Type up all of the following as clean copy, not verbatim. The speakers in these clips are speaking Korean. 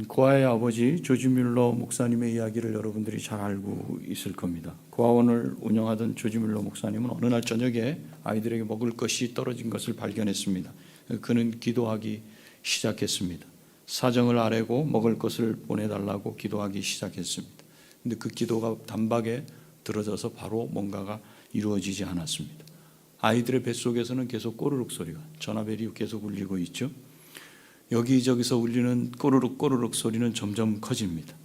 고아의 아버지 조지 뮬러 목사님의 이야기를 여러분들이 잘 알고 있을 겁니다. 고아원을 운영하던 조지 뮬러 목사님은 어느 날 저녁에 아이들에게 먹을 것이 떨어진 것을 발견했습니다. 그는 기도하기 시작했습니다. 사정을 아뢰고 먹을 것을 보내달라고 기도하기 시작했습니다. 근데 그 기도가 단박에 들어져서 바로 뭔가가 이루어지지 않았습니다. 아이들의 뱃속에서는 계속 꼬르륵 소리가, 전화벨이 계속 울리고 있죠. 여기저기서 울리는 꼬르륵 꼬르륵 소리는 점점 커집니다.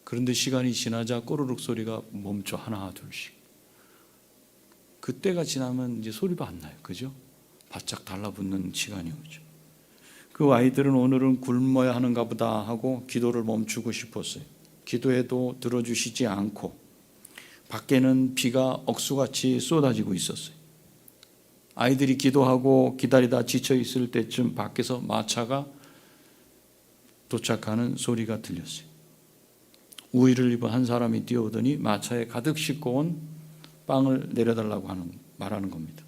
그런데 시간이 지나자 꼬르륵 소리가 멈춰, 하나 둘씩. 그때가 지나면 이제 소리도 안 나요. 그죠? 바짝 달라붙는 시간이 오죠. 그 아이들은 오늘은 굶어야 하는가 보다 하고 기도를 멈추고 싶었어요. 기도해도 들어주시지 않고 밖에는 비가 억수같이 쏟아지고 있었어요. 아이들이 기도하고 기다리다 지쳐 있을 때쯤 밖에서 마차가 도착하는 소리가 들렸어요. 우의를 입은 한 사람이 뛰어오더니 마차에 가득 싣고 온 빵을 내려달라고 말하는 겁니다.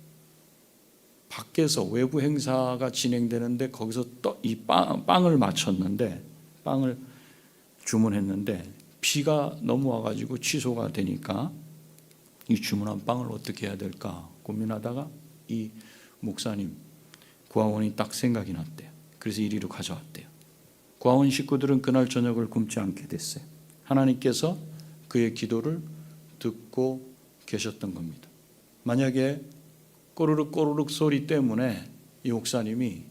밖에서 외부 행사가 진행되는데 거기서 또 이 빵을 맞췄는데, 빵을 주문했는데 비가 넘어와가지고 취소가 되니까 이 주문한 빵을 어떻게 해야 될까 고민하다가 이 목사님 고아원이 딱 생각이 났대요. 그래서 이리로 가져왔대요. 고아원 식구들은 그날 저녁을 굶지 않게 됐어요. 하나님께서 그의 기도를 듣고 계셨던 겁니다. 만약에 꼬르륵 꼬르륵 소리 때문에 이 목사님이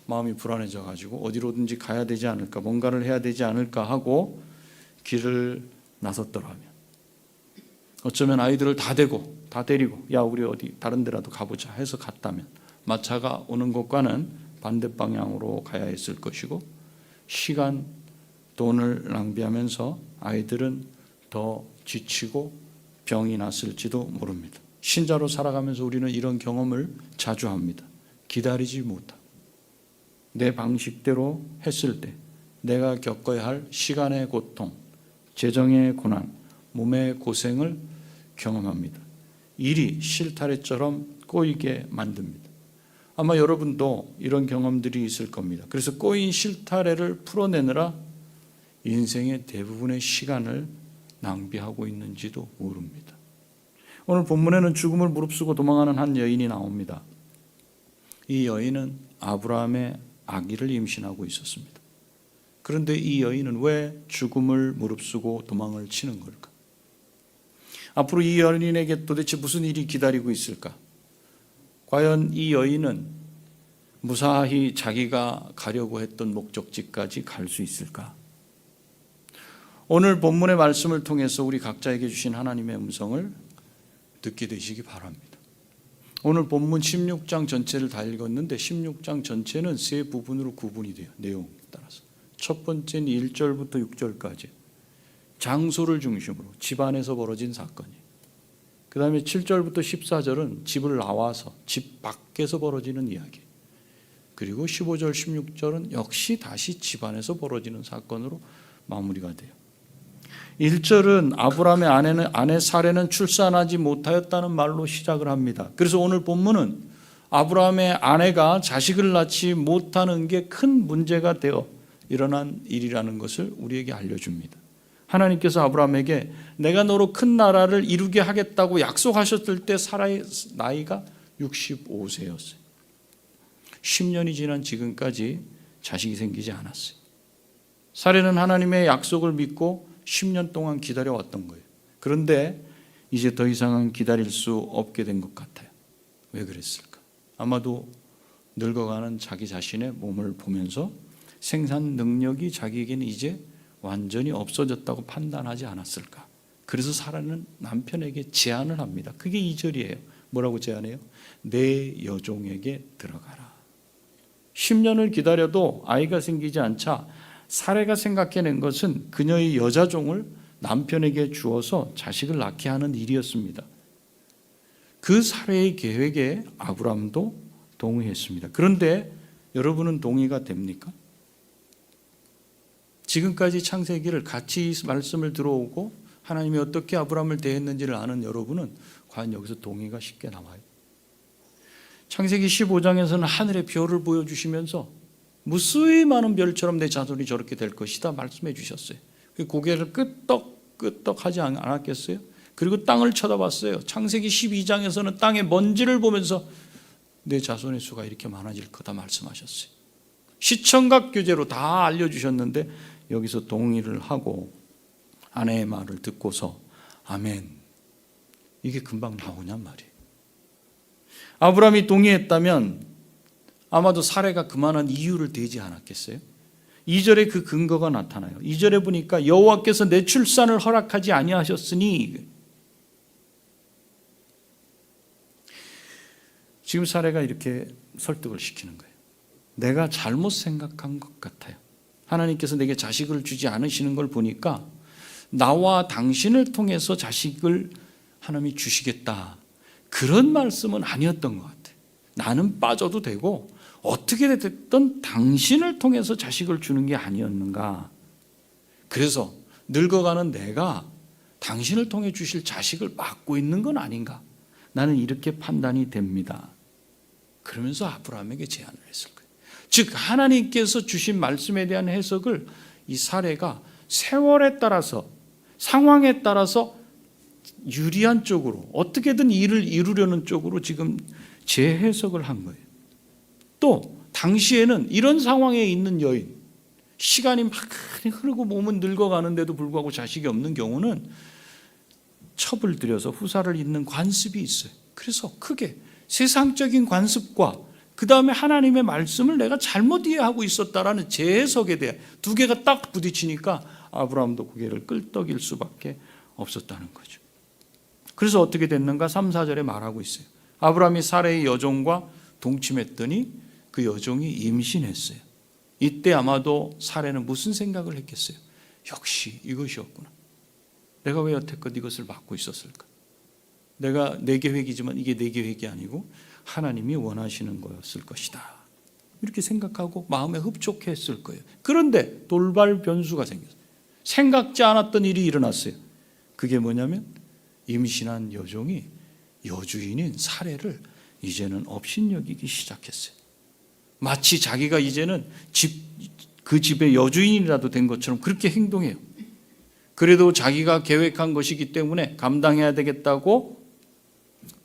마음이 불안해져 가지고 어디로든지 가야 되지 않을까, 뭔가를 해야 되지 않을까 하고 길을 나섰더라면, 어쩌면 아이들을 다 데리고 야 우리 어디 다른 데라도 가보자 해서 갔다면 마차가 오는 곳과는 반대 방향으로 가야 했을 것이고, 시간, 돈을 낭비하면서 아이들은 더 지치고 병이 났을지도 모릅니다. 신자로 살아가면서 우리는 이런 경험을 자주 합니다. 기다리지 못하고 내 방식대로 했을 때 내가 겪어야 할 시간의 고통, 재정의 고난, 몸의 고생을 경험합니다. 일이 실타래처럼 꼬이게 만듭니다. 아마 여러분도 이런 경험들이 있을 겁니다. 그래서 꼬인 실타래를 풀어내느라 인생의 대부분의 시간을 낭비하고 있는지도 모릅니다. 오늘 본문에는 죽음을 무릅쓰고 도망하는 한 여인이 나옵니다. 이 여인은 아브라함의 아기를 임신하고 있었습니다. 그런데 이 여인은 왜 죽음을 무릅쓰고 도망을 치는 걸까? 앞으로 이 여인에게 도대체 무슨 일이 기다리고 있을까? 과연 이 여인은 무사히 자기가 가려고 했던 목적지까지 갈 수 있을까? 오늘 본문의 말씀을 통해서 우리 각자에게 주신 하나님의 음성을 듣게 되시기 바랍니다. 오늘 본문 16장 전체를 다 읽었는데 16장 전체는 세 부분으로 구분이 돼요. 내용에 따라서. 첫 번째는 1절부터 6절까지 장소를 중심으로 집안에서 벌어진 사건이에요. 그 다음에 7절부터 14절은 집을 나와서 집 밖에서 벌어지는 이야기. 그리고 15절 16절은 역시 다시 집안에서 벌어지는 사건으로 마무리가 돼요. 1절은 아브라함의 아내 사레는 출산하지 못하였다는 말로 시작을 합니다. 그래서 오늘 본문은 아브라함의 아내가 자식을 낳지 못하는 게 큰 문제가 되어 일어난 일이라는 것을 우리에게 알려줍니다. 하나님께서 아브라함에게 내가 너로 큰 나라를 이루게 하겠다고 약속하셨을 때 사라의 나이가 65세였어요. 10년이 지난 지금까지 자식이 생기지 않았어요. 사레는 하나님의 약속을 믿고 10년 동안 기다려왔던 거예요. 그런데 이제 더 이상은 기다릴 수 없게 된 것 같아요. 왜 그랬을까? 아마도 늙어가는 자기 자신의 몸을 보면서 생산 능력이 자기에게는 이제 완전히 없어졌다고 판단하지 않았을까? 그래서 사라는 남편에게 제안을 합니다. 그게 2절이에요. 뭐라고 제안해요? 내 여종에게 들어가라. 10년을 기다려도 아이가 생기지 않자 사레가 생각해낸 것은 그녀의 여자종을 남편에게 주어서 자식을 낳게 하는 일이었습니다. 그 사레의 계획에 아브라함도 동의했습니다. 그런데 여러분은 동의가 됩니까? 지금까지 창세기를 같이 말씀을 들어오고 하나님이 어떻게 아브라함을 대했는지를 아는 여러분은 과연 여기서 동의가 쉽게 나와요? 창세기 15장에서는 하늘의 별을 보여주시면서 무수히 많은 별처럼 내 자손이 저렇게 될 것이다 말씀해 주셨어요. 고개를 끄떡끄떡 하지 않았겠어요? 그리고 땅을 쳐다봤어요. 창세기 12장에서는 땅의 먼지를 보면서 내 자손의 수가 이렇게 많아질 거다 말씀하셨어요. 시청각 교재로 다 알려주셨는데 여기서 동의를 하고 아내의 말을 듣고서 아멘, 이게 금방 나오냔 말이에요. 아브라함이 동의했다면 아마도 사례가 그만한 이유를 대지 않았겠어요? 2절에 그 근거가 나타나요. 2절에 보니까 여호와께서 내 출산을 허락하지 아니하셨으니, 지금 사례가 이렇게 설득을 시키는 거예요. 내가 잘못 생각한 것 같아요. 하나님께서 내게 자식을 주지 않으시는 걸 보니까 나와 당신을 통해서 자식을 하나님이 주시겠다, 그런 말씀은 아니었던 것 같아요. 나는 빠져도 되고 어떻게 됐든 당신을 통해서 자식을 주는 게 아니었는가. 그래서 늙어가는 내가 당신을 통해 주실 자식을 막고 있는 건 아닌가. 나는 이렇게 판단이 됩니다. 그러면서 아브라함에게 제안을 했을 거예요. 즉 하나님께서 주신 말씀에 대한 해석을 이 사례가 세월에 따라서, 상황에 따라서 유리한 쪽으로, 어떻게든 일을 이루려는 쪽으로 지금 재해석을 한 거예요. 또 당시에는 이런 상황에 있는 여인, 시간이 많이 흐르고 몸은 늙어가는데도 불구하고 자식이 없는 경우는 첩을 들여서 후사를 잇는 관습이 있어요. 그래서 크게 세상적인 관습과 그 다음에 하나님의 말씀을 내가 잘못 이해하고 있었다라는 재해석에 대해 두 개가 딱 부딪히니까 아브라함도 고개를 끄덕일 수밖에 없었다는 거죠. 그래서 어떻게 됐는가 3, 4절에 말하고 있어요. 아브라함이 사레의 여종과 동침했더니 그 여종이 임신했어요. 이때 아마도 사레는 무슨 생각을 했겠어요? 역시 이것이었구나. 내가 왜 여태껏 이것을 막고 있었을까? 내가 내 계획이지만 이게 내 계획이 아니고 하나님이 원하시는 거였을 것이다, 이렇게 생각하고 마음에 흡족했을 거예요. 그런데 돌발 변수가 생겼어요. 생각지 않았던 일이 일어났어요. 그게 뭐냐면 임신한 여종이 여주인인 사레를 이제는 업신여기기 시작했어요. 마치 자기가 이제는 그 집의 여주인이라도 된 것처럼 그렇게 행동해요. 그래도 자기가 계획한 것이기 때문에 감당해야 되겠다고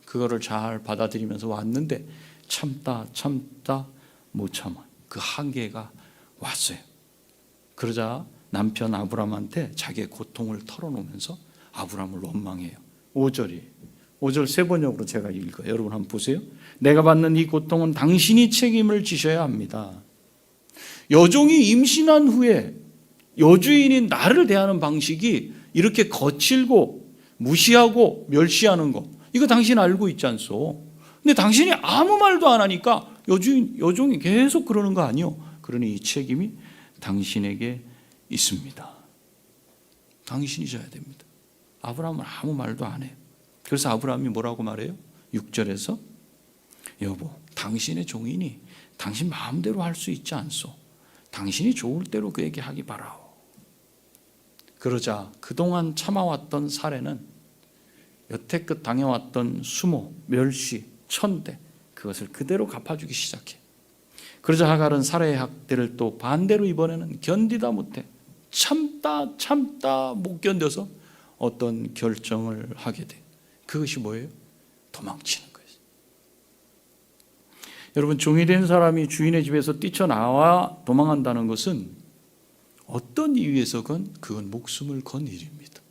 그거를 잘 받아들이면서 왔는데 참다 못 참아 그 한계가 왔어요. 그러자 남편 아브라함한테 자기의 고통을 털어놓으면서 아브라함을 원망해요. 5절 세 번역으로 제가 읽어요. 여러분 한번 보세요. 내가 받는 이 고통은 당신이 책임을 지셔야 합니다. 여종이 임신한 후에 여주인인 나를 대하는 방식이 이렇게 거칠고 무시하고 멸시하는 거, 이거 당신 알고 있지 않소? 근데 당신이 아무 말도 안 하니까 여종이 계속 그러는 거 아니요? 그러니 이 책임이 당신에게 있습니다. 당신이 져야 됩니다. 아브라함은 아무 말도 안 해요. 그래서 아브라함이 뭐라고 말해요? 6절에서 여보, 당신의 종이니 당신 마음대로 할 수 있지 않소? 당신이 좋을 대로 그에게 하기 바라오. 그러자 그동안 참아왔던 사례는 여태껏 당해왔던 수모, 멸시, 천대, 그것을 그대로 갚아주기 시작해. 그러자 하갈은 사례의 학대를 또 반대로 이번에는 견디다 못해 참다 못 견뎌서 어떤 결정을 하게 돼. 그것이 뭐예요? 도망치는 거예요. 여러분, 종이 된 사람이 주인의 집에서 뛰쳐나와 도망한다는 것은 어떤 이유에서건 그건 목숨을 건 일입니다.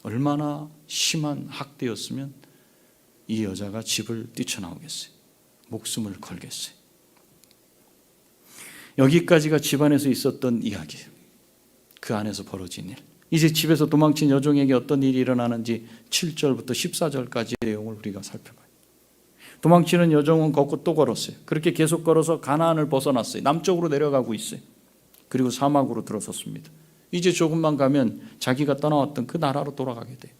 얼마나 심한 학대였으면 이 여자가 집을 뛰쳐나오겠어요? 목숨을 걸겠어요? 여기까지가 집안에서 있었던 이야기예요. 그 안에서 벌어진 일. 이제 집에서 도망친 여종에게 어떤 일이 일어나는지 7절부터 14절까지의 내용을 우리가 살펴봐요. 도망치는 여종은 걷고 또 걸었어요. 그렇게 계속 걸어서 가나안을 벗어났어요. 남쪽으로 내려가고 있어요. 그리고 사막으로 들어섰습니다. 이제 조금만 가면 자기가 떠나왔던 그 나라로 돌아가게 돼요.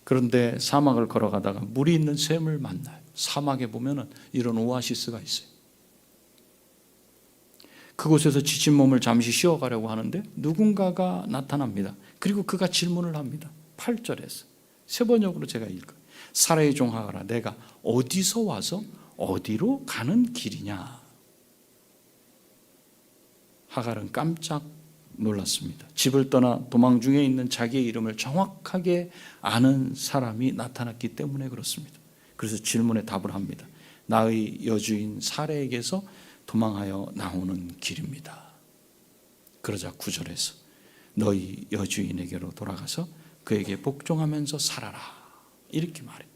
그런데 사막을 걸어가다가 물이 있는 샘을 만나요. 사막에 보면은 이런 오아시스가 있어요. 그곳에서 지친 몸을 잠시 쉬어가려고 하는데 누군가가 나타납니다. 그리고 그가 질문을 합니다. 8절에서 세 번역으로 제가 읽어요. 사라의 종 하갈아, 내가 어디서 와서 어디로 가는 길이냐? 하갈은 깜짝 놀랐습니다. 집을 떠나 도망 중에 있는 자기의 이름을 정확하게 아는 사람이 나타났기 때문에 그렇습니다. 그래서 질문에 답을 합니다. 나의 여주인 사레에게서 도망하여 나오는 길입니다. 그러자 9절에서 너희 여주인에게로 돌아가서 그에게 복종하면서 살아라, 이렇게 말해요.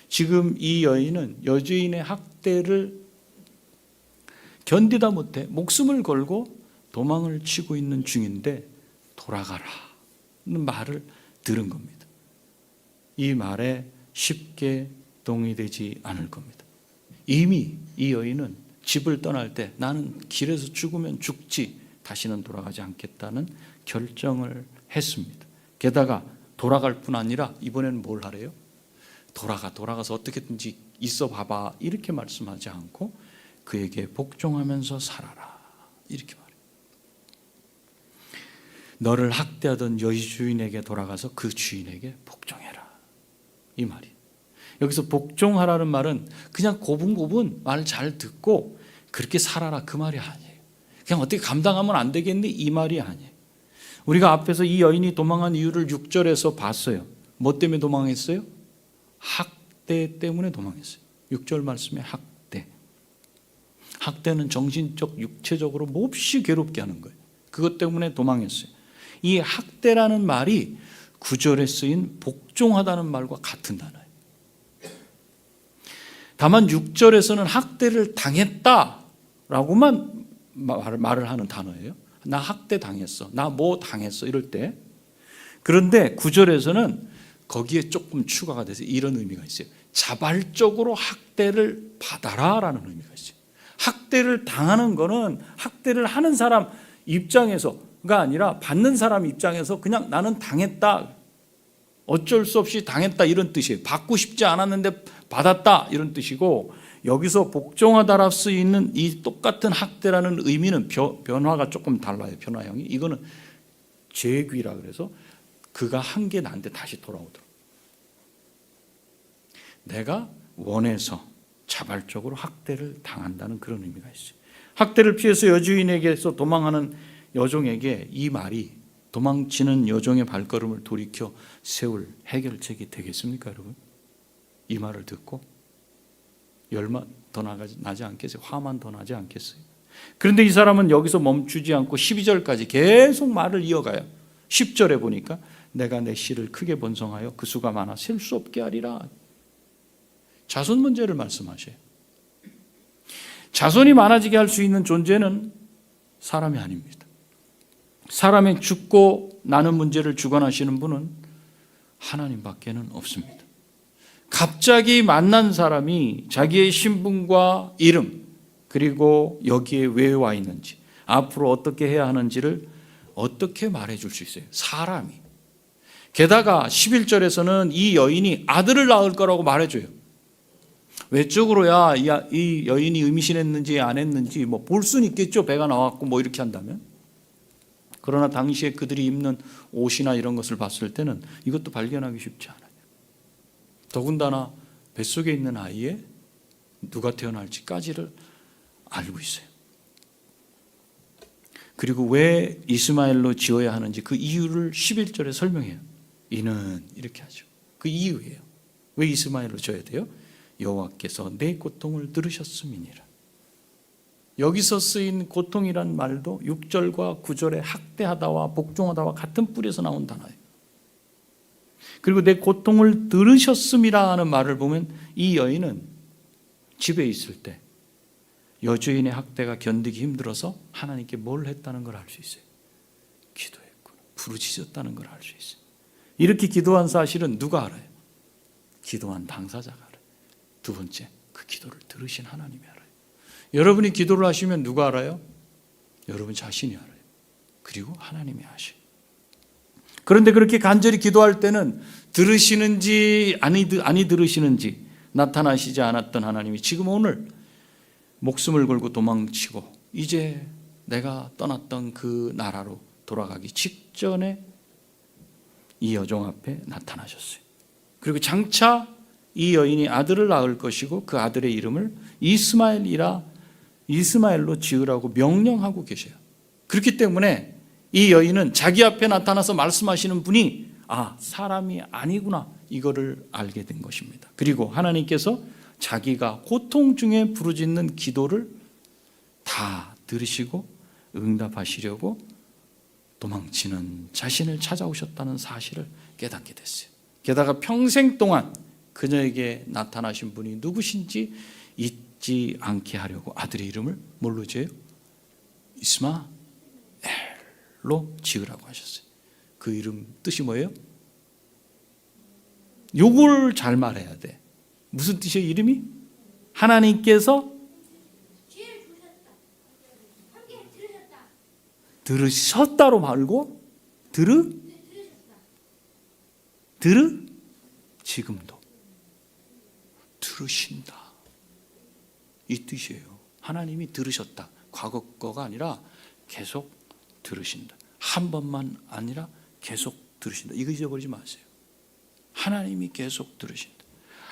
지금 이 여인은 여주인의 학대를 견디다 못해 목숨을 걸고 도망을 치고 있는 중인데 돌아가라는 말을 들은 겁니다. 이 말에 쉽게 동의되지 않을 겁니다. 이미 이 여인은 집을 떠날 때 나는 길에서 죽으면 죽지 다시는 돌아가지 않겠다는 결정을 했습니다. 게다가 돌아갈 뿐 아니라 이번에는 뭘 하래요? 돌아가서 어떻게든지 있어 봐봐, 이렇게 말씀하지 않고 그에게 복종하면서 살아라, 이렇게 말해요. 너를 학대하던 여주인에게 돌아가서 그 주인에게 복종해라, 이 말이. 여기서 복종하라는 말은 그냥 고분고분 말 잘 듣고 그렇게 살아라, 그 말이 아니에요. 그냥 어떻게 감당하면 안 되겠니, 이 말이 아니에요. 우리가 앞에서 이 여인이 도망한 이유를 6절에서 봤어요. 뭐 때문에 도망했어요? 학대 때문에 도망했어요. 6절 말씀에 학대. 학대는 정신적, 육체적으로 몹시 괴롭게 하는 거예요. 그것 때문에 도망했어요. 이 학대라는 말이 9절에 쓰인 복종하다는 말과 같은 단어예요. 다만 6절에서는 학대를 당했다라고만 말을 하는 단어예요. 나 학대 당했어, 나 뭐 당했어, 이럴 때. 그런데 9절에서는 거기에 조금 추가가 돼서 이런 의미가 있어요. 자발적으로 학대를 받아라 라는 의미가 있어요. 학대를 당하는 거는 학대를 하는 사람 입장에서가 아니라 받는 사람 입장에서 그냥 나는 당했다, 어쩔 수 없이 당했다, 이런 뜻이에요. 받고 싶지 않았는데 받았다, 이런 뜻이고, 여기서 복종하다라 쓰이는 이 똑같은 학대라는 의미는 변화가 조금 달라요. 변화형이. 이거는 재귀라 그래서 그가 한 게 나한테 다시 돌아오도록, 내가 원해서 자발적으로 학대를 당한다는 그런 의미가 있어요. 학대를 피해서 여주인에게서 도망하는 여종에게 이 말이 도망치는 여종의 발걸음을 돌이켜 세울 해결책이 되겠습니까, 여러분? 이 말을 듣고 열만 더 나지 않겠어요? 화만 더 나지 않겠어요? 그런데 이 사람은 여기서 멈추지 않고 12절까지 계속 말을 이어가요. 10절에 보니까 내가 내 씨를 크게 번성하여 그 수가 많아 셀 수 없게 하리라. 자손 문제를 말씀하셔요. 자손이 많아지게 할 수 있는 존재는 사람이 아닙니다. 사람의 죽고 나는 문제를 주관하시는 분은 하나님밖에는 없습니다. 갑자기 만난 사람이 자기의 신분과 이름, 그리고 여기에 왜 와 있는지, 앞으로 어떻게 해야 하는지를 어떻게 말해줄 수 있어요? 사람이. 게다가 11절에서는 이 여인이 아들을 낳을 거라고 말해줘요. 외적으로야 이 여인이 임신했는지 안 했는지 뭐 볼 수는 있겠죠. 배가 나왔고 뭐 이렇게 한다면. 그러나 당시에 그들이 입는 옷이나 이런 것을 봤을 때는 이것도 발견하기 쉽지 않아요. 더군다나 뱃속에 있는 아이에 누가 태어날지까지를 알고 있어요. 그리고 왜 이스마엘로 지어야 하는지 그 이유를 11절에 설명해요. 이는 이렇게 하죠. 그 이유예요. 왜 이스마엘로 지어야 돼요? 여호와께서 내 고통을 들으셨음이니라. 여기서 쓰인 고통이란 말도 6절과 9절의 학대하다와 복종하다와 같은 뿌리에서 나온 단어예요. 그리고 내 고통을 들으셨음이라 하는 말을 보면 이 여인은 집에 있을 때 여주인의 학대가 견디기 힘들어서 하나님께 뭘 했다는 걸 알 수 있어요. 기도했구나. 부르짖었다는 걸 알 수 있어요. 이렇게 기도한 사실은 누가 알아요? 기도한 당사자가 알아요. 두 번째, 그 기도를 들으신 하나님이 알아요. 여러분이 기도를 하시면 누가 알아요? 여러분 자신이 알아요. 그리고 하나님이 아셔요. 그런데 그렇게 간절히 기도할 때는 들으시는지 아니 들으시는지 나타나시지 않았던 하나님이 지금 오늘 목숨을 걸고 도망치고 이제 내가 떠났던 그 나라로 돌아가기 직전에 이 여종 앞에 나타나셨어요. 그리고 장차 이 여인이 아들을 낳을 것이고 그 아들의 이름을 이스마엘로 지으라고 명령하고 계셔요. 그렇기 때문에 이 여인은 자기 앞에 나타나서 말씀하시는 분이 사람이 아니구나, 이거를 알게 된 것입니다. 그리고 하나님께서 자기가 고통 중에 부르짖는 기도를 다 들으시고 응답하시려고 도망치는 자신을 찾아오셨다는 사실을 깨닫게 됐어요. 게다가 평생 동안 그녀에게 나타나신 분이 누구신지 잊지 않게 하려고 아들의 이름을 뭘로 지어요? 이스마엘로 지으라고 하셨어요. 그 이름 뜻이 뭐예요? 요걸 잘 말해야 돼. 무슨 뜻이에요, 이름이? 하나님께서 들으셨다로 말고 지금도 들으신다, 이 뜻이에요. 하나님이 들으셨다. 과거 거가 아니라 계속 들으신다. 한 번만 아니라 계속 들으신다. 이거 잊어버리지 마세요. 하나님이 계속 들으신다.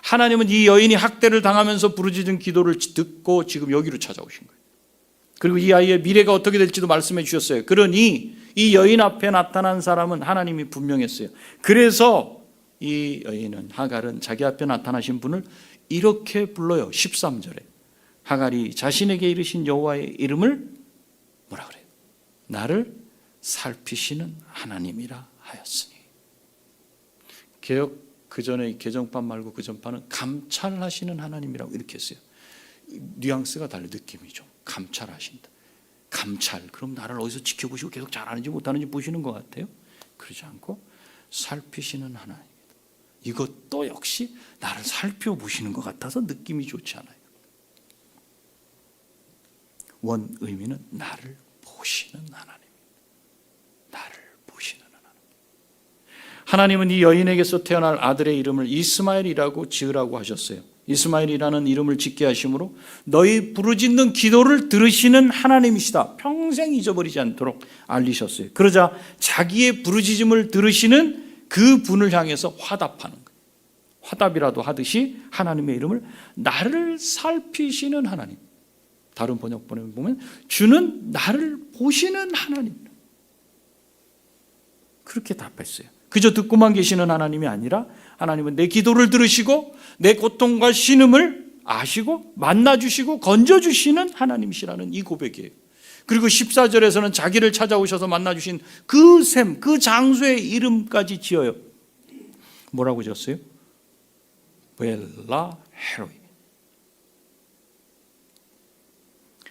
하나님은 이 여인이 학대를 당하면서 부르짖은 기도를 듣고 지금 여기로 찾아오신 거예요. 그리고 이 아이의 미래가 어떻게 될지도 말씀해 주셨어요. 그러니 이 여인 앞에 나타난 사람은 하나님이 분명했어요. 그래서 이 여인은, 하갈은 자기 앞에 나타나신 분을 이렇게 불러요. 13절에 하갈이 자신에게 이르신 여호와의 이름을 뭐라 그래요? 나를 살피시는 하나님이라 하였으니. 개혁 그전에 개정판 말고 그 전판은 감찰하시는 하나님이라고 이렇게 했어요. 뉘앙스가 달라, 느낌이 좀. 감찰하신다. 감찰, 그럼 나를 어디서 지켜보시고 계속 잘하는지 못하는지 보시는 것 같아요? 그러지 않고 살피시는 하나님이다. 이것도 역시 나를 살펴보시는 것 같아서 느낌이 좋지 않아요. 원 의미는 나를 보시는 하나님입니다. 나를 보시는 하나님. 하나님은 이 여인에게서 태어날 아들의 이름을 이스마엘이라고 지으라고 하셨어요. 이스마엘이라는 이름을 짓게 하심으로 너희 부르짖는 기도를 들으시는 하나님이시다, 평생 잊어버리지 않도록 알리셨어요. 그러자 자기의 부르짖음을 들으시는 그 분을 향해서 화답하는 거예요. 화답이라도 하듯이 하나님의 이름을 나를 살피시는 하나님. 다른 번역본에 보면 주는 나를 보시는 하나님, 그렇게 답했어요. 그저 듣고만 계시는 하나님이 아니라 하나님은 내 기도를 들으시고 내 고통과 신음을 아시고 만나주시고 건져주시는 하나님이시라는 이 고백이에요. 그리고 14절에서는 자기를 찾아오셔서 만나주신 그 샘, 그 장소의 이름까지 지어요. 뭐라고 지었어요? 벨라 헤로이.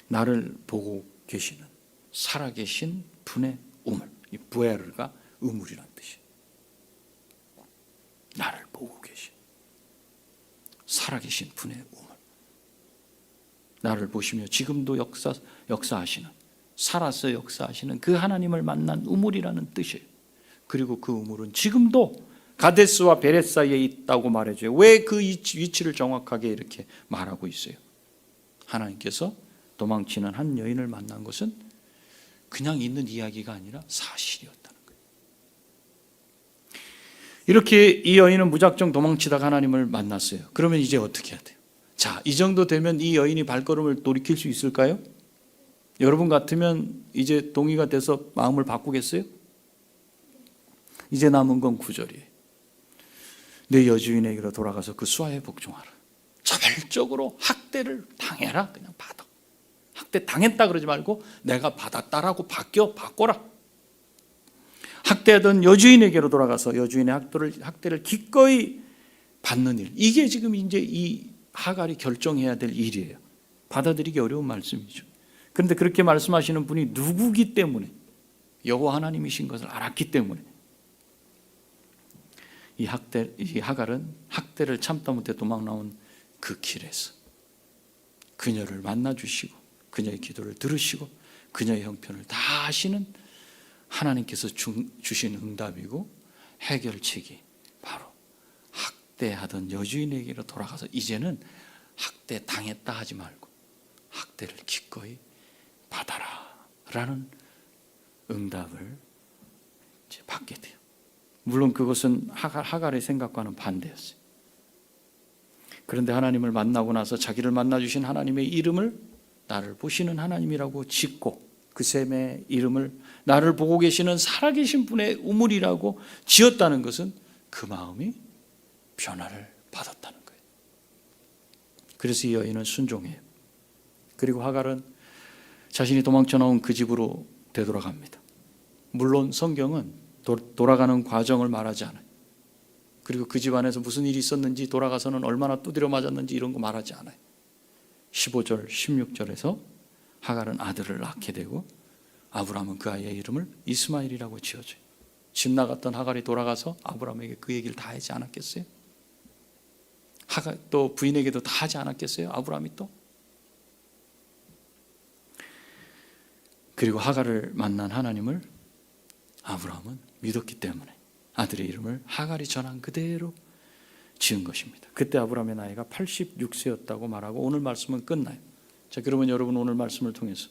나를 보고 계시는 살아계신 분의 우물. 이 부에르가 우물이란 뜻이에요. 나를 보고 계신 살아계신 분의 우물. 나를 보시며 지금도 역사하시는, 살아서 역사하시는 그 하나님을 만난 우물이라는 뜻이에요. 그리고 그 우물은 지금도 가데스와 베렛 사이에 있다고 말해줘요. 왜 그 위치를 정확하게 이렇게 말하고 있어요? 하나님께서 도망치는 한 여인을 만난 것은 그냥 있는 이야기가 아니라 사실이었다는 거예요. 이렇게 이 여인은 무작정 도망치다가 하나님을 만났어요. 그러면 이제 어떻게 해야 돼요? 자, 이 정도 되면 이 여인이 발걸음을 돌이킬 수 있을까요? 여러분 같으면 이제 동의가 돼서 마음을 바꾸겠어요? 이제 남은 건 9절이에요. 내 여주인에게로 돌아가서 그 수하에 복종하라. 자발적으로 학대를 당해라. 그냥 받아. 학대 당했다 그러지 말고 내가 받았다라고 바꿔라. 학대하던 여주인에게로 돌아가서 여주인의 학대를 기꺼이 받는 일. 이게 지금 이제 이 하갈이 결정해야 될 일이에요. 받아들이기 어려운 말씀이죠. 그런데 그렇게 말씀하시는 분이 누구기 때문에, 여호와 하나님이신 것을 알았기 때문에 이 하갈은 학대를 참다 못해 도망 나온 그 길에서 그녀를 만나 주시고 그녀의 기도를 들으시고 그녀의 형편을 다 아시는 하나님께서 주신 응답이고 해결책이 바로 학대하던 여주인에게로 돌아가서 이제는 학대 당했다 하지 말고 학대를 기꺼이 받아라 라는 응답을 이제 받게 돼요. 물론 그것은 하갈의 생각과는 반대였어요. 그런데 하나님을 만나고 나서 자기를 만나주신 하나님의 이름을 나를 보시는 하나님이라고 짓고 그 셈의 이름을 나를 보고 계시는 살아계신 분의 우물이라고 지었다는 것은 그 마음이 변화를 받았다는 거예요. 그래서 이 여인은 순종해요. 그리고 하갈은 자신이 도망쳐 나온 그 집으로 되돌아갑니다. 물론 성경은 돌아가는 과정을 말하지 않아요. 그리고 그 집 안에서 무슨 일이 있었는지, 돌아가서는 얼마나 두드려 맞았는지 이런 거 말하지 않아요. 15절, 16절에서 하갈은 아들을 낳게 되고 아브라함은 그 아이의 이름을 이스마엘이라고 지어줘요. 집 나갔던 하갈이 돌아가서 아브라함에게 그 얘기를 다 하지 않았겠어요? 하갈 또 부인에게도 다 하지 않았겠어요? 아브라함이 또? 그리고 하갈을 만난 하나님을 아브라함은 믿었기 때문에 아들의 이름을 하갈이 전한 그대로 지은 것입니다. 그때 아브라함의 나이가 86세였다고 말하고 오늘 말씀은 끝나요. 자, 그러면 여러분 오늘 말씀을 통해서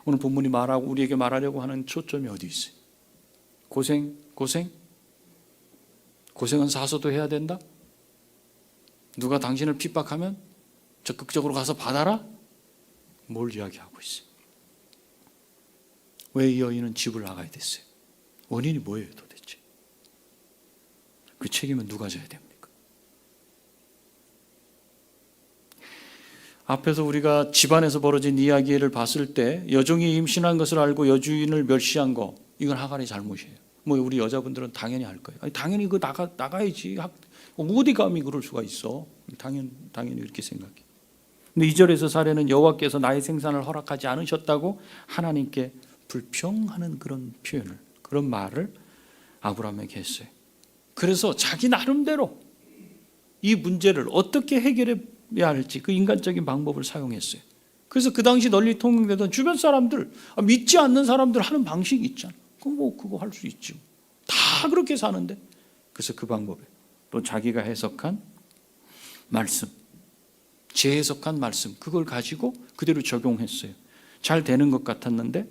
오늘 본문이 말하고 우리에게 말하려고 하는 초점이 어디 있어요? 고생은 사서도 해야 된다? 누가 당신을 핍박하면 적극적으로 가서 받아라? 뭘 이야기하고 있어요? 왜 이 여인은 집을 나가야 됐어요? 원인이 뭐예요 도대체? 그 책임은 누가 져야 됩니까? 앞에서 우리가 집안에서 벌어진 이야기를 봤을 때 여종이 임신한 것을 알고 여주인을 멸시한 거, 이건 하갈의 잘못이에요. 뭐 우리 여자분들은 당연히 할 거예요. 아니, 당연히 그 나가야지. 어디 감히 그럴 수가 있어? 당연히 이렇게 생각해. 근데 2절에서 사례는 여호와께서 나의 생산을 허락하지 않으셨다고 하나님께 불평하는 그런 표현을, 그런 말을 아브라함에게 했어요. 그래서 자기 나름대로 이 문제를 어떻게 해결해야 할지 그 인간적인 방법을 사용했어요. 그래서 그 당시 널리 통용되던 주변 사람들, 믿지 않는 사람들 하는 방식이 있잖아. 그거 할 수 있지. 다 그렇게 사는데. 그래서 그 방법에 또 자기가 해석한 말씀, 재해석한 말씀, 그걸 가지고 그대로 적용했어요. 잘 되는 것 같았는데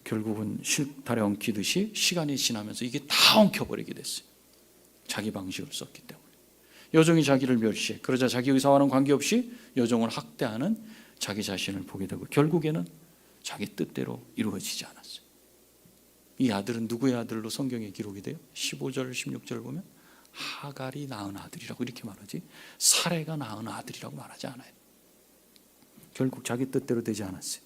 결국은 실타래 엉키듯이 시간이 지나면서 이게 다 엉켜버리게 됐어요. 자기 방식을 썼기 때문에. 여종이 자기를 멸시해. 그러자 자기 의사와는 관계없이 여종을 학대하는 자기 자신을 보게 되고 결국에는 자기 뜻대로 이루어지지 않았어요. 이 아들은 누구의 아들로 성경에 기록이 돼요? 15절, 16절 보면 하갈이 낳은 아들이라고 이렇게 말하지, 사레가 낳은 아들이라고 말하지 않아요. 결국 자기 뜻대로 되지 않았어요.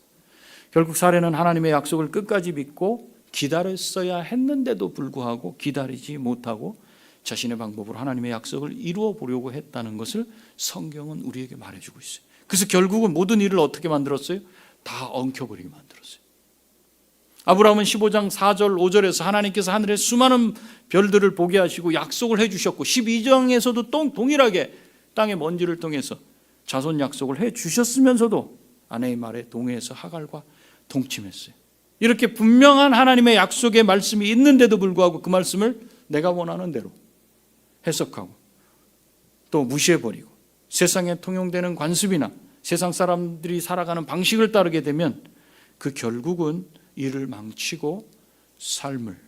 결국 사레는 하나님의 약속을 끝까지 믿고 기다렸어야 했는데도 불구하고 기다리지 못하고 자신의 방법으로 하나님의 약속을 이루어 보려고 했다는 것을 성경은 우리에게 말해주고 있어요. 그래서 결국은 모든 일을 어떻게 만들었어요? 다 엉켜버리게 만들었어요. 아브라함은 15장 4절 5절에서 하나님께서 하늘의 수많은 별들을 보게 하시고 약속을 해주셨고 12장에서도 동일하게 땅의 먼지를 통해서 자손 약속을 해주셨으면서도 아내의 말에 동의해서 하갈과 동침했어요. 이렇게 분명한 하나님의 약속의 말씀이 있는데도 불구하고 그 말씀을 내가 원하는 대로 해석하고 또 무시해버리고 세상에 통용되는 관습이나 세상 사람들이 살아가는 방식을 따르게 되면 그 결국은 일을 망치고 삶을,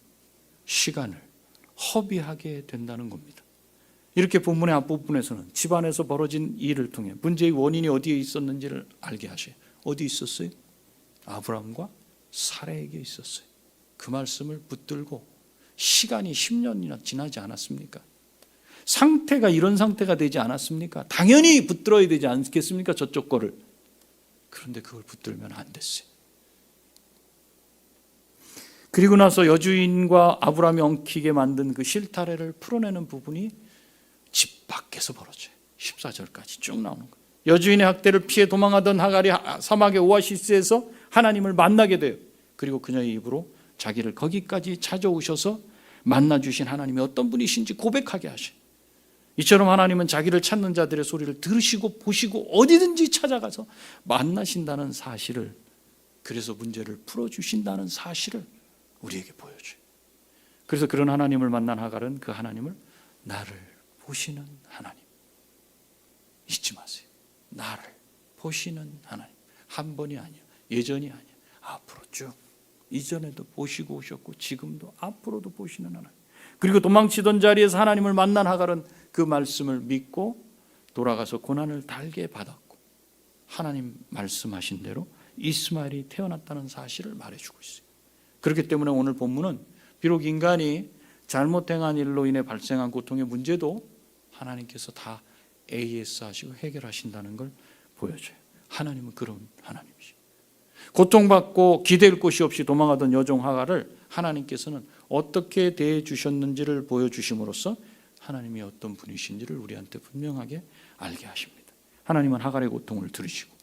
시간을 허비하게 된다는 겁니다. 이렇게 본문의 앞부분에서는 집안에서 벌어진 일을 통해 문제의 원인이 어디에 있었는지를 알게 하셔요. 어디 있었어요? 아브라함과 사라에게 있었어요. 그 말씀을 붙들고 시간이 10년이나 지나지 않았습니까? 상태가 이런 상태가 되지 않았습니까? 당연히 붙들어야 되지 않겠습니까? 저쪽 거를. 그런데 그걸 붙들면 안 됐어요. 그리고 나서 여주인과 아브라함이 엉키게 만든 그 실타래를 풀어내는 부분이 집 밖에서 벌어져요. 14절까지 쭉 나오는 거예요. 여주인의 학대를 피해 도망하던 하갈이 사막의 오아시스에서 하나님을 만나게 돼요. 그리고 그녀의 입으로 자기를 거기까지 찾아오셔서 만나주신 하나님이 어떤 분이신지 고백하게 하셔요. 이처럼 하나님은 자기를 찾는 자들의 소리를 들으시고 보시고 어디든지 찾아가서 만나신다는 사실을, 그래서 문제를 풀어주신다는 사실을 우리에게 보여줘요. 그래서 그런 하나님을 만난 하갈은 그 하나님을 나를 보시는 하나님, 잊지 마세요. 나를 보시는 하나님. 한 번이 아니야, 예전이 아니야, 앞으로 쭉 이전에도 보시고 오셨고 지금도 앞으로도 보시는 하나님. 그리고 도망치던 자리에서 하나님을 만난 하갈은 그 말씀을 믿고 돌아가서 고난을 달게 받았고 하나님 말씀하신 대로 이스마엘이 태어났다는 사실을 말해주고 있어요. 그렇기 때문에 오늘 본문은 비록 인간이 잘못 행한 일로 인해 발생한 고통의 문제도 하나님께서 다 AS 하시고 해결하신다는 걸 보여줘요. 하나님은 그런 하나님이시죠. 고통받고 기댈 곳이 없이 도망하던 여종 하갈을 하나님께서는 어떻게 대해 주셨는지를 보여주심으로써 하나님이 어떤 분이신지를 우리한테 분명하게 알게 하십니다. 하나님은 하갈의 고통을 들으시고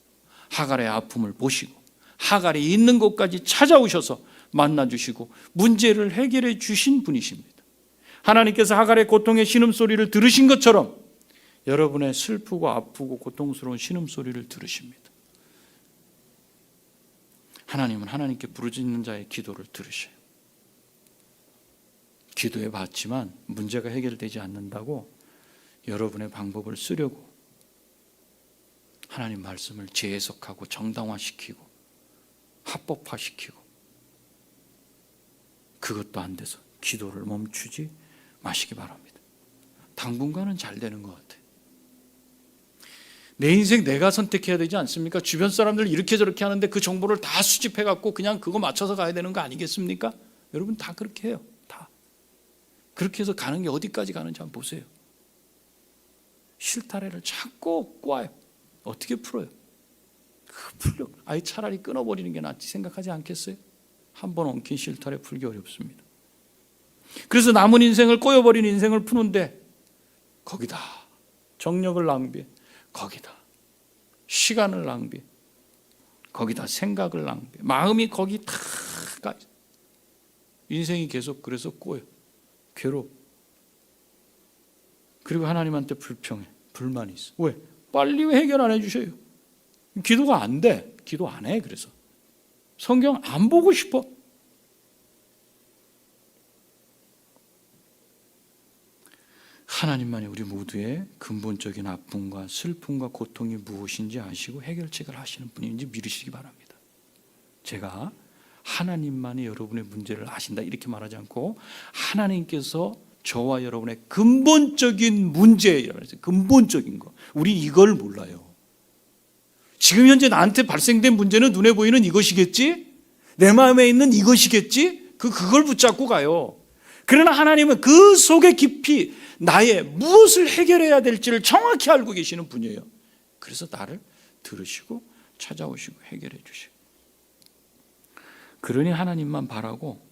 하갈의 아픔을 보시고 하갈이 있는 곳까지 찾아오셔서 만나주시고 문제를 해결해 주신 분이십니다. 하나님께서 하갈의 고통의 신음소리를 들으신 것처럼 여러분의 슬프고 아프고 고통스러운 신음소리를 들으십니다. 하나님은 하나님께 부르짖는 자의 기도를 들으셔요. 기도해 봤지만 문제가 해결되지 않는다고 여러분의 방법을 쓰려고 하나님 말씀을 재해석하고 정당화시키고 합법화시키고 그것도 안 돼서 기도를 멈추지 마시기 바랍니다. 당분간은 잘 되는 것 같아요. 내 인생 내가 선택해야 되지 않습니까? 주변 사람들 이렇게 저렇게 하는데 그 정보를 다 수집해갖고 그냥 그거 맞춰서 가야 되는 거 아니겠습니까? 여러분 다 그렇게 해요. 다. 그렇게 해서 가는 게 어디까지 가는지 한번 보세요. 실타래를 자꾸 꼬아요. 어떻게 풀어요? 풀려. 아예 차라리 끊어버리는 게 낫지 생각하지 않겠어요? 한 번 엉킨 실타래 풀기 어렵습니다. 그래서 남은 인생을 꼬여버린 인생을 푸는데 거기다 정력을 낭비해, 거기다 시간을 낭비해, 거기다 생각을 낭비해, 마음이 거기 다 가. 인생이 계속 그래서 꼬여, 괴로워. 그리고 하나님한테 불평해, 불만이 있어. 왜? 빨리 해결 안 해주셔요. 기도가 안 돼. 기도 안 해. 그래서 성경 안 보고 싶어. 하나님만이 우리 모두의 근본적인 아픔과 슬픔과 고통이 무엇인지 아시고 해결책을 하시는 분인지 믿으시기 바랍니다. 제가 하나님만이 여러분의 문제를 아신다 이렇게 말하지 않고 하나님께서 저와 여러분의 근본적인 문제, 근본적인 거, 우리 이걸 몰라요. 지금 현재 나한테 발생된 문제는 눈에 보이는 이것이겠지? 내 마음에 있는 이것이겠지? 그걸 붙잡고 가요. 그러나 하나님은 그 속에 깊이 나의 무엇을 해결해야 될지를 정확히 알고 계시는 분이에요. 그래서 나를 들으시고 찾아오시고 해결해 주시고. 그러니 하나님만 바라고,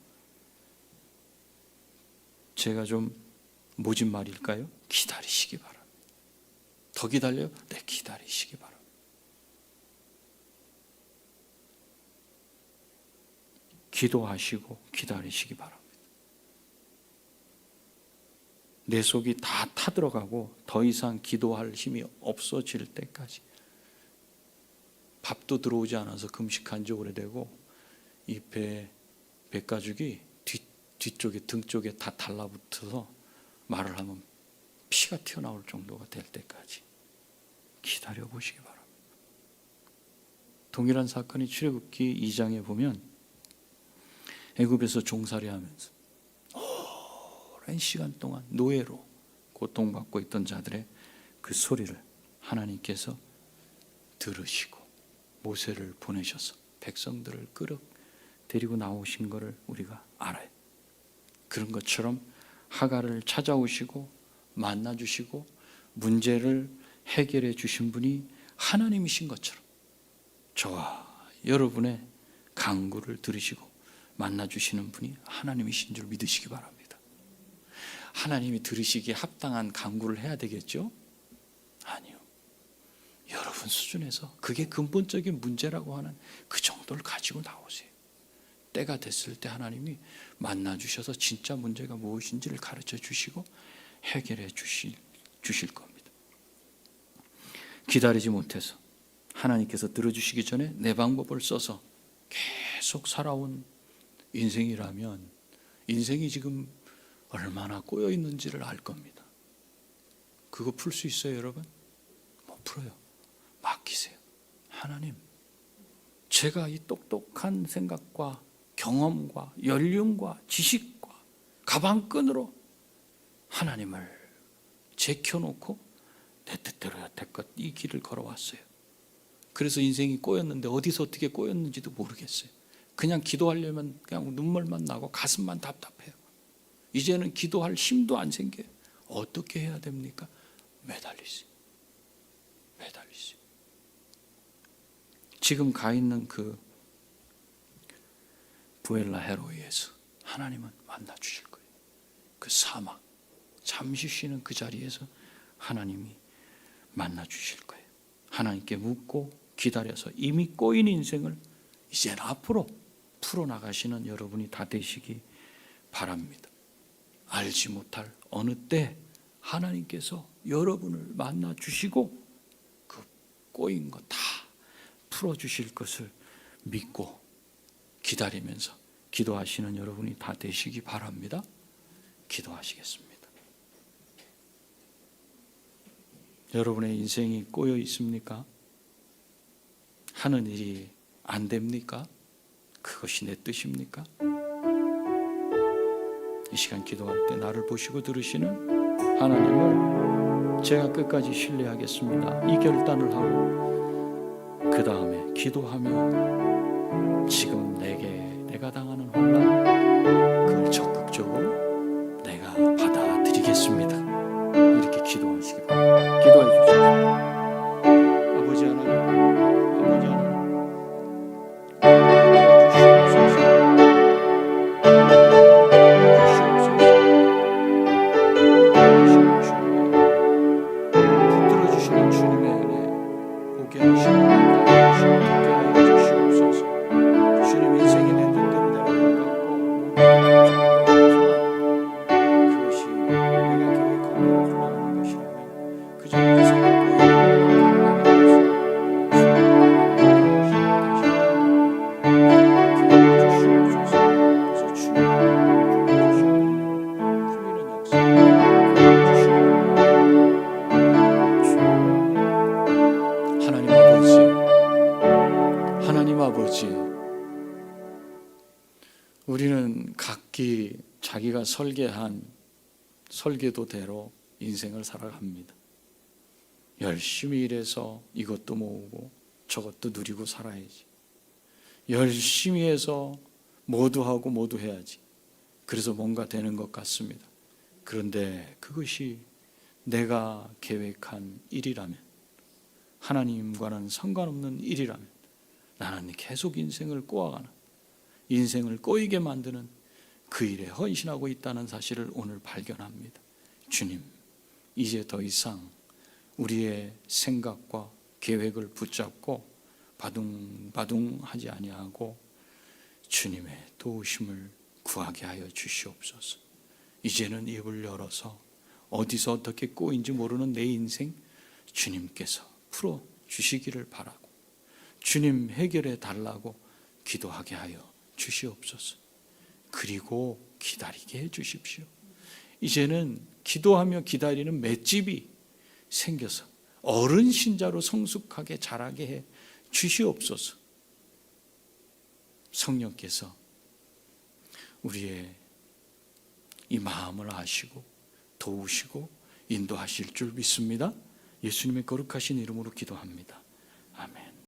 제가 좀 모진 말일까요? 기다리시기 바랍니다. 더 기다려요? 네, 기다리시기 바랍니다. 기도하시고 기다리시기 바랍니다. 내 속이 다 타들어가고 더 이상 기도할 힘이 없어질 때까지, 밥도 들어오지 않아서 금식한 지 오래되고 이 배가죽이 뒤쪽에 등 쪽에 다 달라붙어서 말을 하면 피가 튀어나올 정도가 될 때까지 기다려보시기 바랍니다. 동일한 사건이 출애굽기 2장에 보면 애굽에서 종살이하면서 오랜 시간 동안 노예로 고통받고 있던 자들의 그 소리를 하나님께서 들으시고 모세를 보내셔서 백성들을 데리고 나오신 것을 우리가 알아요. 그런 것처럼 하갈을 찾아오시고 만나주시고 문제를 해결해 주신 분이 하나님이신 것처럼 저와 여러분의 간구를 들으시고 만나주시는 분이 하나님이신 줄 믿으시기 바랍니다. 하나님이 들으시기에 합당한 간구를 해야 되겠죠? 아니요. 여러분 수준에서 그게 근본적인 문제라고 하는 그 정도를 가지고 나오세요. 때가 됐을 때 하나님이 만나주셔서 진짜 문제가 무엇인지를 가르쳐 주시고 해결해 주실 겁니다. 기다리지 못해서 하나님께서 들어주시기 전에 내 방법을 써서 계속 살아온 인생이라면 인생이 지금 얼마나 꼬여 있는지를 알 겁니다. 그거 풀 수 있어요, 여러분? 못 풀어요. 맡기세요. 하나님, 제가 이 똑똑한 생각과 경험과 연륜과 지식과 가방끈으로 하나님을 제켜놓고 내 뜻대로 여태껏 이 길을 걸어왔어요. 그래서 인생이 꼬였는데 어디서 어떻게 꼬였는지도 모르겠어요. 그냥 기도하려면 그냥 눈물만 나고 가슴만 답답해요. 이제는 기도할 힘도 안 생겨요. 어떻게 해야 됩니까? 매달리세요. 매달리세요. 지금 가 있는 그 부엘라 헤로이에서 하나님은 만나 주실 거예요. 그 사막, 잠시 쉬는 그 자리에서 하나님이 만나 주실 거예요. 하나님께 묻고 기다려서 이미 꼬인 인생을 이제는 앞으로 풀어나가시는 여러분이 다 되시기 바랍니다. 알지 못할 어느 때 하나님께서 여러분을 만나 주시고 그 꼬인 거 다 풀어주실 것을 믿고 기다리면서 기도하시는 여러분이 다 되시기 바랍니다. 기도하시겠습니다. 여러분의 인생이 꼬여 있습니까? 하는 일이 안 됩니까? 그것이 내 뜻입니까? 이 시간 기도할 때 나를 보시고 들으시는 하나님을 제가 끝까지 신뢰하겠습니다. 이 결단을 하고 그 다음에 기도하며 지금 내가 당하는 혼란 그걸 적극적으로 내가 받아들이겠습니다. 이렇게 기도하시기 바랍니다. 기도해 주십시오. 아버지 하나님, 아버지 하나님, 붙들어주시는 주님의 은혜 보게 하시고 주님 인생이 내 뜻대로 되는 것 같고 그것이 내가 계획한 대로 흘러가는 것이라면 그 자리에서 하나님 아버지, 우리는 각기 자기가 설계한 설계도대로 인생을 살아갑니다. 열심히 일해서 이것도 모으고 저것도 누리고 살아야지. 열심히 해서 모두 하고 모두 해야지. 그래서 뭔가 되는 것 같습니다. 그런데 그것이 내가 계획한 일이라면, 하나님과는 상관없는 일이라면 나는 계속 인생을 꼬아가는, 인생을 꼬이게 만드는 그 일에 헌신하고 있다는 사실을 오늘 발견합니다. 주님, 이제 더 이상 우리의 생각과 계획을 붙잡고 바둥바둥하지 아니하고 주님의 도우심을 구하게 하여 주시옵소서. 이제는 입을 열어서 어디서 어떻게 꼬인지 모르는 내 인생 주님께서 풀어주시기를 바라고 주님 해결해 달라고 기도하게 하여 주시옵소서. 그리고 기다리게 해 주십시오. 이제는 기도하며 기다리는 맷집이 생겨서 어른 신자로 성숙하게 자라게 해 주시옵소서. 성령께서 우리의 이 마음을 아시고 도우시고 인도하실 줄 믿습니다. 예수님의 거룩하신 이름으로 기도합니다.